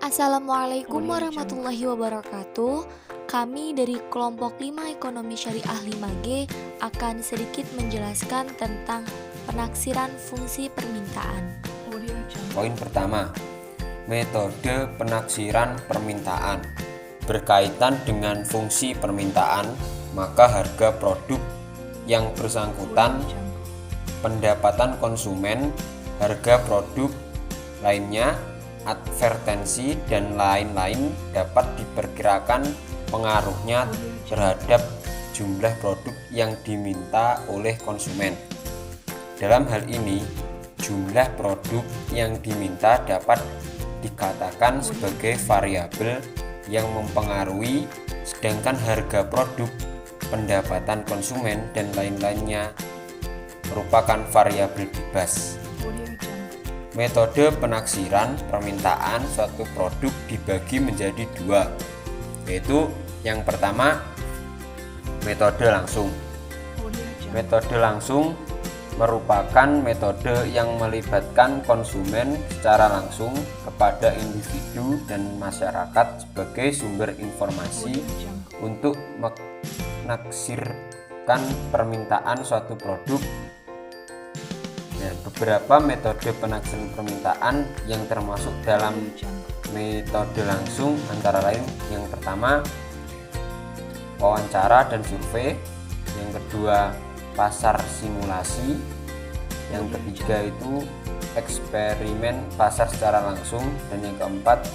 Assalamualaikum warahmatullahi wabarakatuh. Kami dari kelompok 5 Ekonomi Syariah 5G akan sedikit menjelaskan tentang penaksiran fungsi permintaan. Poin pertama, metode penaksiran permintaan. Berkaitan dengan fungsi permintaan, maka harga produk yang bersangkutan, pendapatan konsumen, harga produk lainnya, advertensi, dan lain-lain dapat diperkirakan pengaruhnya terhadap jumlah produk yang diminta oleh konsumen. Dalam hal ini, jumlah produk yang diminta dapat dikatakan sebagai variabel yang mempengaruhi, sedangkan harga produk, pendapatan konsumen, dan lain-lainnya merupakan variabel bebas. Metode penaksiran permintaan suatu produk dibagi menjadi dua, yaitu yang pertama, metode langsung. Metode langsung merupakan metode yang melibatkan konsumen secara langsung kepada individu dan masyarakat sebagai sumber informasi untuk menaksirkan permintaan suatu produk. Beberapa metode penaksiran permintaan yang termasuk dalam metode langsung antara lain: yang pertama, wawancara dan survei; yang kedua, pasar simulasi; yang ketiga itu eksperimen pasar secara langsung; dan yang keempat,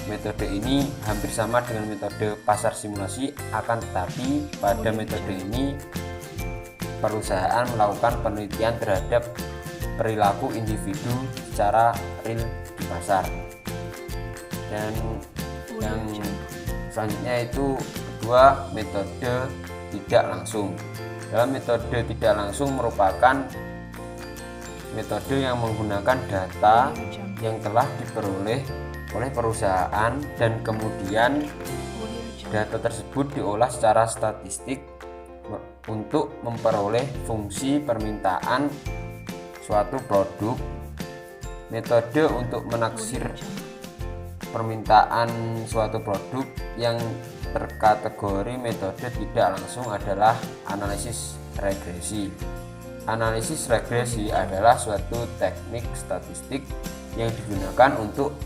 metode ini hampir sama dengan metode pasar simulasi, akan tetapi pada metode ini perusahaan melakukan penelitian terhadap perilaku individu secara real di pasar. Dan yang selanjutnya itu kedua, metode tidak langsung. Dalam metode tidak langsung merupakan metode yang menggunakan data yang telah diperoleh oleh perusahaan, dan kemudian data tersebut diolah secara statistik untuk memperoleh fungsi permintaan suatu produk. Metode untuk menaksir permintaan suatu produk yang terkategori metode tidak langsung adalah analisis regresi. Analisis regresi adalah suatu teknik statistik yang digunakan untuk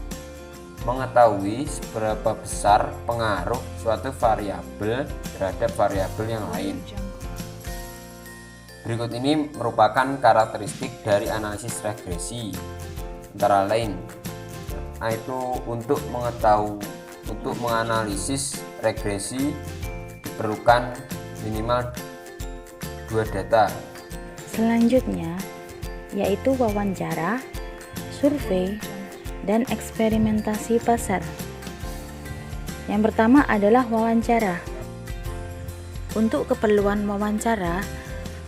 mengetahui seberapa besar pengaruh suatu variabel terhadap variabel yang lain. Berikut ini merupakan karakteristik dari analisis regresi, antara lain yaitu untuk menganalisis regresi diperlukan minimal dua data. Selanjutnya yaitu wawancara, survei, dan eksperimentasi pasar. Yang pertama adalah wawancara. Untuk keperluan wawancara,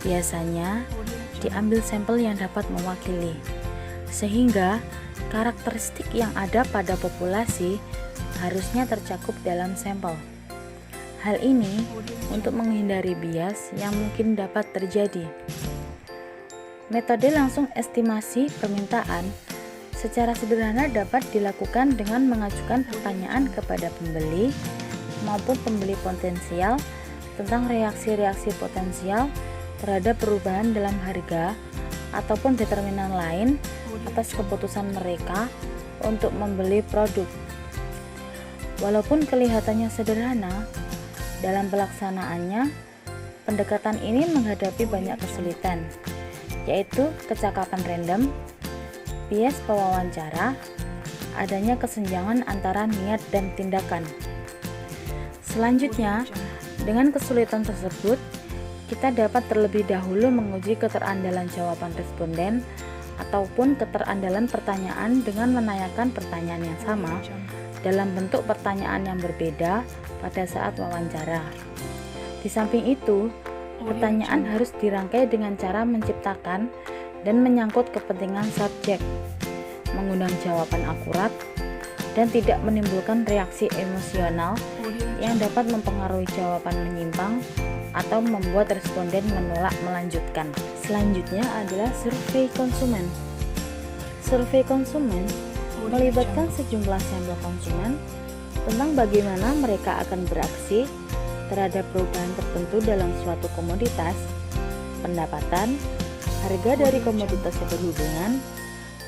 biasanya diambil sampel yang dapat mewakili, sehingga karakteristik yang ada pada populasi harusnya tercakup dalam sampel. Hal ini untuk menghindari bias yang mungkin dapat terjadi. Metode langsung estimasi permintaan secara sederhana dapat dilakukan dengan mengajukan pertanyaan kepada pembeli maupun pembeli potensial tentang reaksi-reaksi potensial terhadap perubahan dalam harga ataupun determinan lain atas keputusan mereka untuk membeli produk. Walaupun kelihatannya sederhana, dalam pelaksanaannya pendekatan ini menghadapi banyak kesulitan, yaitu kecakapan random, bias pewawancara, adanya kesenjangan antara niat dan tindakan. Selanjutnya, dengan kesulitan tersebut, kita dapat terlebih dahulu menguji keterandalan jawaban responden ataupun keterandalan pertanyaan dengan menanyakan pertanyaan yang sama dalam bentuk pertanyaan yang berbeda pada saat wawancara. Di samping itu, pertanyaan harus dirangkai dengan cara menciptakan dan menyangkut kepentingan subjek, mengundang jawaban akurat, dan tidak menimbulkan reaksi emosional yang dapat mempengaruhi jawaban menyimpang atau membuat responden menolak melanjutkan. Selanjutnya adalah survei konsumen. Survei konsumen melibatkan sejumlah sampel konsumen tentang bagaimana mereka akan beraksi terhadap perubahan tertentu dalam suatu komoditas, pendapatan, harga dari komoditas yang berhubungan,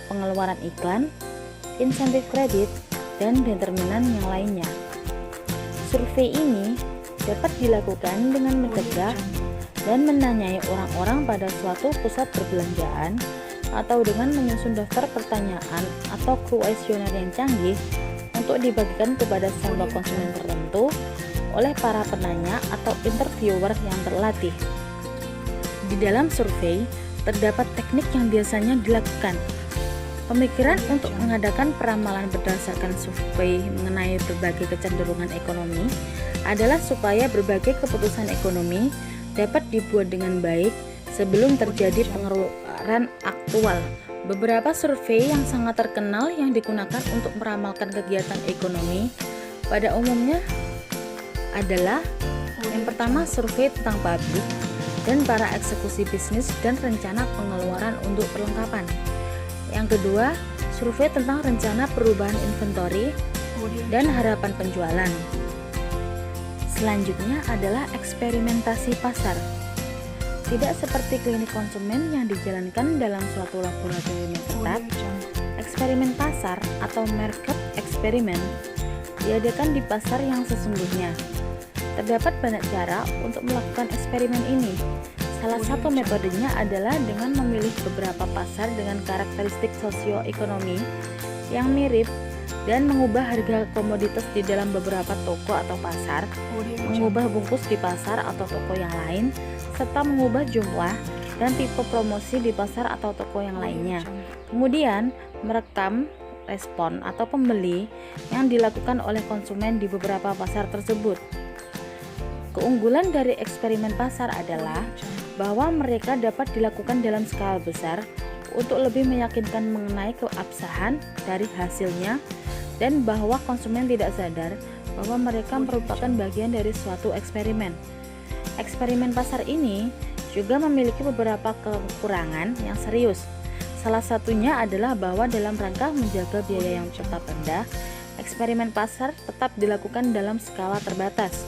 pengeluaran iklan, insentif kredit, dan determinan yang lainnya. Survei ini dapat dilakukan dengan mencegah dan menanyai orang-orang pada suatu pusat perbelanjaan atau dengan menyusun daftar pertanyaan atau kuesioner yang canggih untuk dibagikan kepada sampel konsumen tertentu oleh para penanya atau interviewer yang terlatih. Di dalam survei, terdapat teknik yang biasanya dilakukan. Pemikiran untuk mengadakan peramalan berdasarkan survei mengenai berbagai kecenderungan ekonomi adalah supaya berbagai keputusan ekonomi dapat dibuat dengan baik sebelum terjadi pengeluaran aktual. Beberapa survei yang sangat terkenal yang digunakan untuk meramalkan kegiatan ekonomi pada umumnya adalah yang pertama, survei tentang pabrik dan para eksekusi bisnis dan rencana pengeluaran untuk perlengkapan. Yang kedua, survei tentang rencana perubahan inventory dan harapan penjualan. Selanjutnya adalah eksperimentasi pasar. Tidak seperti klinik konsumen yang dijalankan dalam suatu laboratorium yang ketat, eksperimen pasar atau market experiment diadakan di pasar yang sesungguhnya. Terdapat banyak cara untuk melakukan eksperimen ini. Salah satu metodenya adalah dengan memilih beberapa pasar dengan karakteristik sosioekonomi yang mirip dan mengubah harga komoditas di dalam beberapa toko atau pasar, mengubah bungkus di pasar atau toko yang lain, serta mengubah jumlah dan tipe promosi di pasar atau toko yang lainnya. Kemudian, merekam respon atau pembeli yang dilakukan oleh konsumen di beberapa pasar tersebut. Keunggulan dari eksperimen pasar adalah bahwa mereka dapat dilakukan dalam skala besar untuk lebih meyakinkan mengenai keabsahan dari hasilnya dan bahwa konsumen tidak sadar bahwa mereka merupakan bagian dari suatu eksperimen. Eksperimen pasar ini juga memiliki beberapa kekurangan yang serius. Salah satunya adalah bahwa dalam rangka menjaga biaya yang tetap rendah, eksperimen pasar tetap dilakukan dalam skala terbatas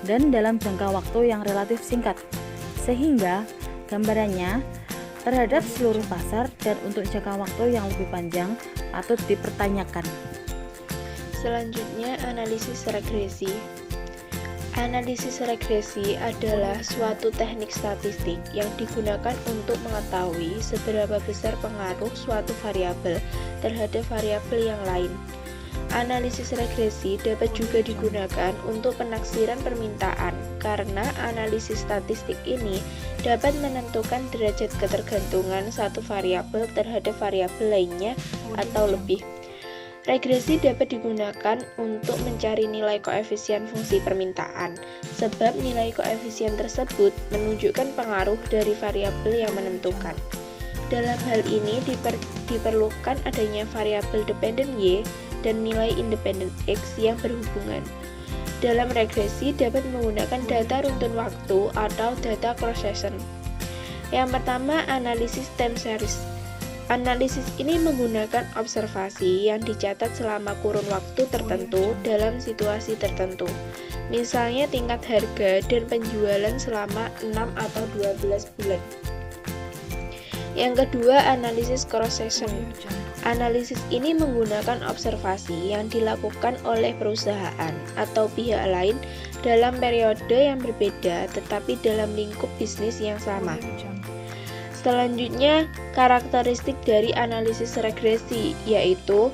dan dalam jangka waktu yang relatif singkat, sehingga gambarannya terhadap seluruh pasar dan untuk jangka waktu yang lebih panjang patut dipertanyakan. Selanjutnya, analisis regresi. Analisis regresi adalah suatu teknik statistik yang digunakan untuk mengetahui seberapa besar pengaruh suatu variabel terhadap variabel yang lain. Analisis regresi dapat juga digunakan untuk penaksiran permintaan karena analisis statistik ini dapat menentukan derajat ketergantungan satu variabel terhadap variabel lainnya atau lebih. Regresi dapat digunakan untuk mencari nilai koefisien fungsi permintaan, sebab nilai koefisien tersebut menunjukkan pengaruh dari variabel yang menentukan. Dalam hal ini diperlukan adanya variabel dependen Y dan nilai independen X yang berhubungan. Dalam regresi dapat menggunakan data runtun waktu atau data cross-section. Yang pertama, analisis time series. Analisis ini menggunakan observasi yang dicatat selama kurun waktu tertentu dalam situasi tertentu. Misalnya tingkat harga dan penjualan selama 6 atau 12 bulan. Yang kedua, analisis cross-section. Analisis ini menggunakan observasi yang dilakukan oleh perusahaan atau pihak lain dalam periode yang berbeda tetapi dalam lingkup bisnis yang sama. Selanjutnya, karakteristik dari analisis regresi, yaitu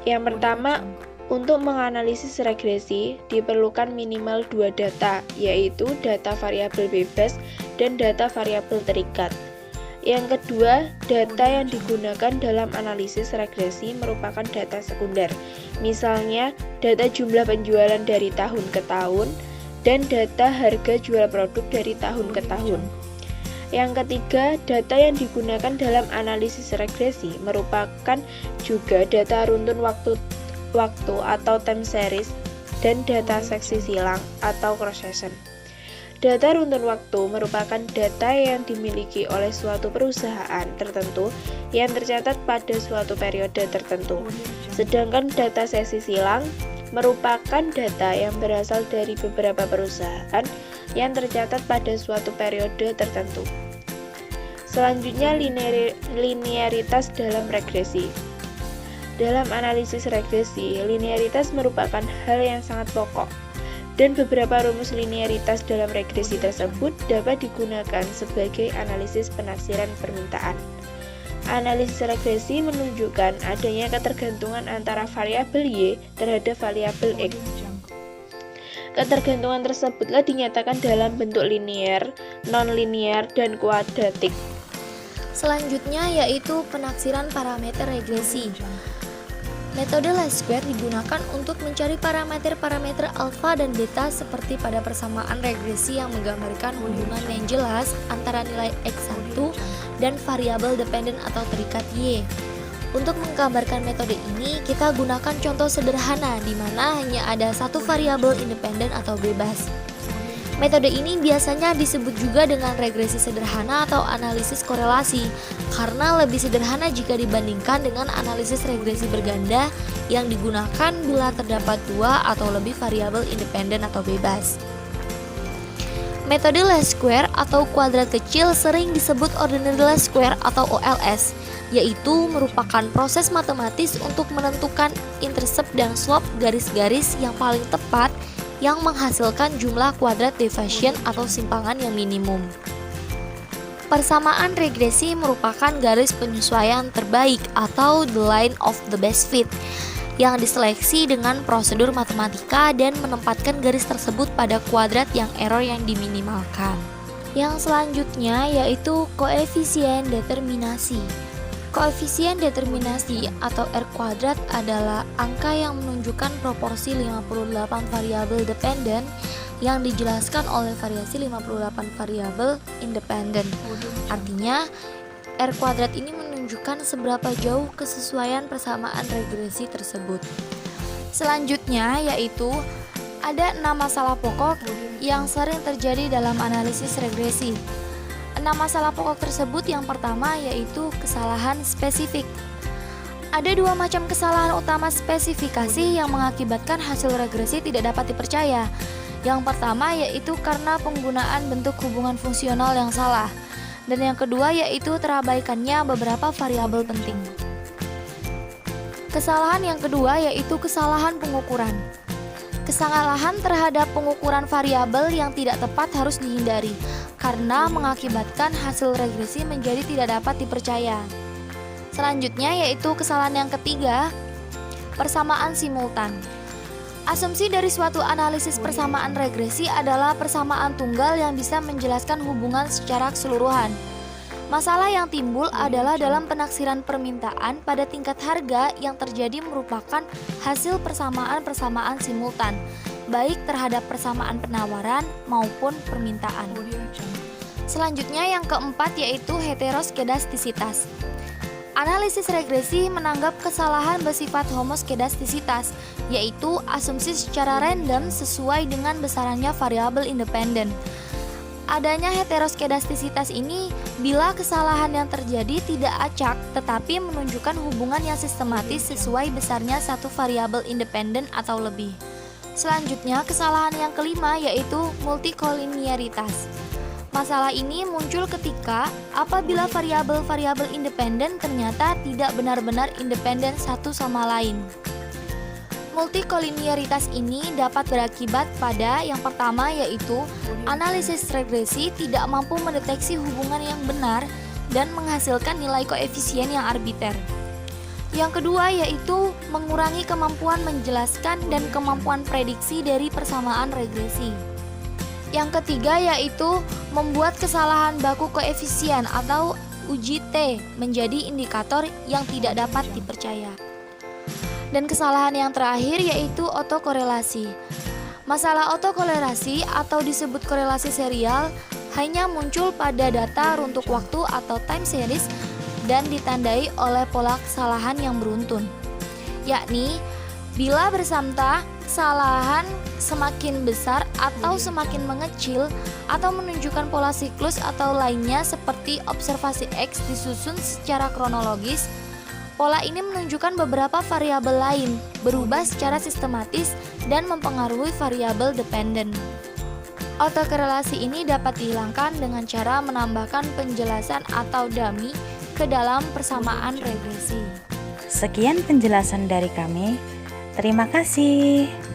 yang pertama, untuk menganalisis regresi diperlukan minimal 2 data, yaitu data variabel bebas dan data variabel terikat. Yang kedua, data yang digunakan dalam analisis regresi merupakan data sekunder, misalnya data jumlah penjualan dari tahun ke tahun dan data harga jual produk dari tahun ke tahun. Yang ketiga, data yang digunakan dalam analisis regresi merupakan juga data runtun waktu atau time series dan data seksi silang atau cross-section. Data runtun waktu merupakan data yang dimiliki oleh suatu perusahaan tertentu yang tercatat pada suatu periode tertentu. Sedangkan data sesi silang merupakan data yang berasal dari beberapa perusahaan yang tercatat pada suatu periode tertentu. Selanjutnya, linearitas dalam regresi. Dalam analisis regresi, linearitas merupakan hal yang sangat pokok. Dan beberapa rumus linearitas dalam regresi tersebut dapat digunakan sebagai analisis penafsiran permintaan. Analisis regresi menunjukkan adanya ketergantungan antara variabel Y terhadap variabel X. Ketergantungan tersebutlah dinyatakan dalam bentuk linear, non-linear, dan kuadratik. Selanjutnya yaitu penaksiran parameter regresi. Metode least square digunakan untuk mencari parameter-parameter alfa dan beta seperti pada persamaan regresi yang menggambarkan hubungan yang jelas antara nilai X1 dan variabel dependen atau terikat Y. Untuk menggambarkan metode ini, kita gunakan contoh sederhana di mana hanya ada satu variabel independen atau bebas. Metode ini biasanya disebut juga dengan regresi sederhana atau analisis korelasi, karena lebih sederhana jika dibandingkan dengan analisis regresi berganda yang digunakan bila terdapat dua atau lebih variabel independen atau bebas. Metode least square atau kuadrat kecil sering disebut ordinary least square atau OLS, yaitu merupakan proses matematis untuk menentukan intercept dan slope garis-garis yang paling tepat yang menghasilkan jumlah kuadrat deviation atau simpangan yang minimum. Persamaan regresi merupakan garis penyesuaian terbaik atau the line of the best fit yang diseleksi dengan prosedur matematika dan menempatkan garis tersebut pada kuadrat yang error yang diminimalkan. Yang selanjutnya yaitu koefisien determinasi. Koefisien determinasi atau R kuadrat adalah angka yang menunjukkan proporsi 58 variabel dependen yang dijelaskan oleh variasi 58 variabel independen. Artinya, R kuadrat ini menunjukkan seberapa jauh kesesuaian persamaan regresi tersebut. Selanjutnya yaitu ada 6 masalah pokok yang sering terjadi dalam analisis regresi. 6 masalah pokok tersebut yang pertama yaitu kesalahan spesifik. Ada 2 macam kesalahan utama spesifikasi yang mengakibatkan hasil regresi tidak dapat dipercaya. Yang pertama yaitu karena penggunaan bentuk hubungan fungsional yang salah. Dan yang kedua yaitu terabaikannya beberapa variabel penting. Kesalahan yang kedua yaitu kesalahan pengukuran. Kesalahan terhadap pengukuran variabel yang tidak tepat harus dihindari karena mengakibatkan hasil regresi menjadi tidak dapat dipercaya. Selanjutnya yaitu kesalahan yang ketiga, persamaan simultan. Asumsi dari suatu analisis persamaan regresi adalah persamaan tunggal yang bisa menjelaskan hubungan secara keseluruhan. Masalah yang timbul adalah dalam penaksiran permintaan pada tingkat harga yang terjadi merupakan hasil persamaan-persamaan simultan, baik terhadap persamaan penawaran maupun permintaan. Selanjutnya yang keempat yaitu heteroskedastisitas. Analisis regresi menanggap kesalahan bersifat homoskedastisitas, yaitu asumsi secara random sesuai dengan besarannya variabel independen. Adanya heteroskedastisitas ini bila kesalahan yang terjadi tidak acak tetapi menunjukkan hubungan yang sistematis sesuai besarnya satu variabel independen atau lebih. Selanjutnya kesalahan yang kelima yaitu multikoliniaritas. Masalah ini muncul ketika apabila variabel-variabel independen ternyata tidak benar-benar independen satu sama lain. Multikoliniaritas ini dapat berakibat pada yang pertama yaitu analisis regresi tidak mampu mendeteksi hubungan yang benar dan menghasilkan nilai koefisien yang arbiter. Yang kedua yaitu mengurangi kemampuan menjelaskan dan kemampuan prediksi dari persamaan regresi. Yang ketiga yaitu membuat kesalahan baku koefisien atau uji T menjadi indikator yang tidak dapat dipercaya. Dan kesalahan yang terakhir yaitu otokorelasi. Masalah otokorelasi atau disebut korelasi serial hanya muncul pada data runtuk waktu atau time series dan ditandai oleh pola kesalahan yang beruntun. Yakni bila bersama kesalahan semakin besar atau semakin mengecil atau menunjukkan pola siklus atau lainnya seperti observasi X disusun secara kronologis. Pola ini menunjukkan beberapa variabel lain berubah secara sistematis dan mempengaruhi variabel dependen. Autokorelasi ini dapat dihilangkan dengan cara menambahkan penjelasan atau dummy ke dalam persamaan regresi. Sekian penjelasan dari kami. Terima kasih.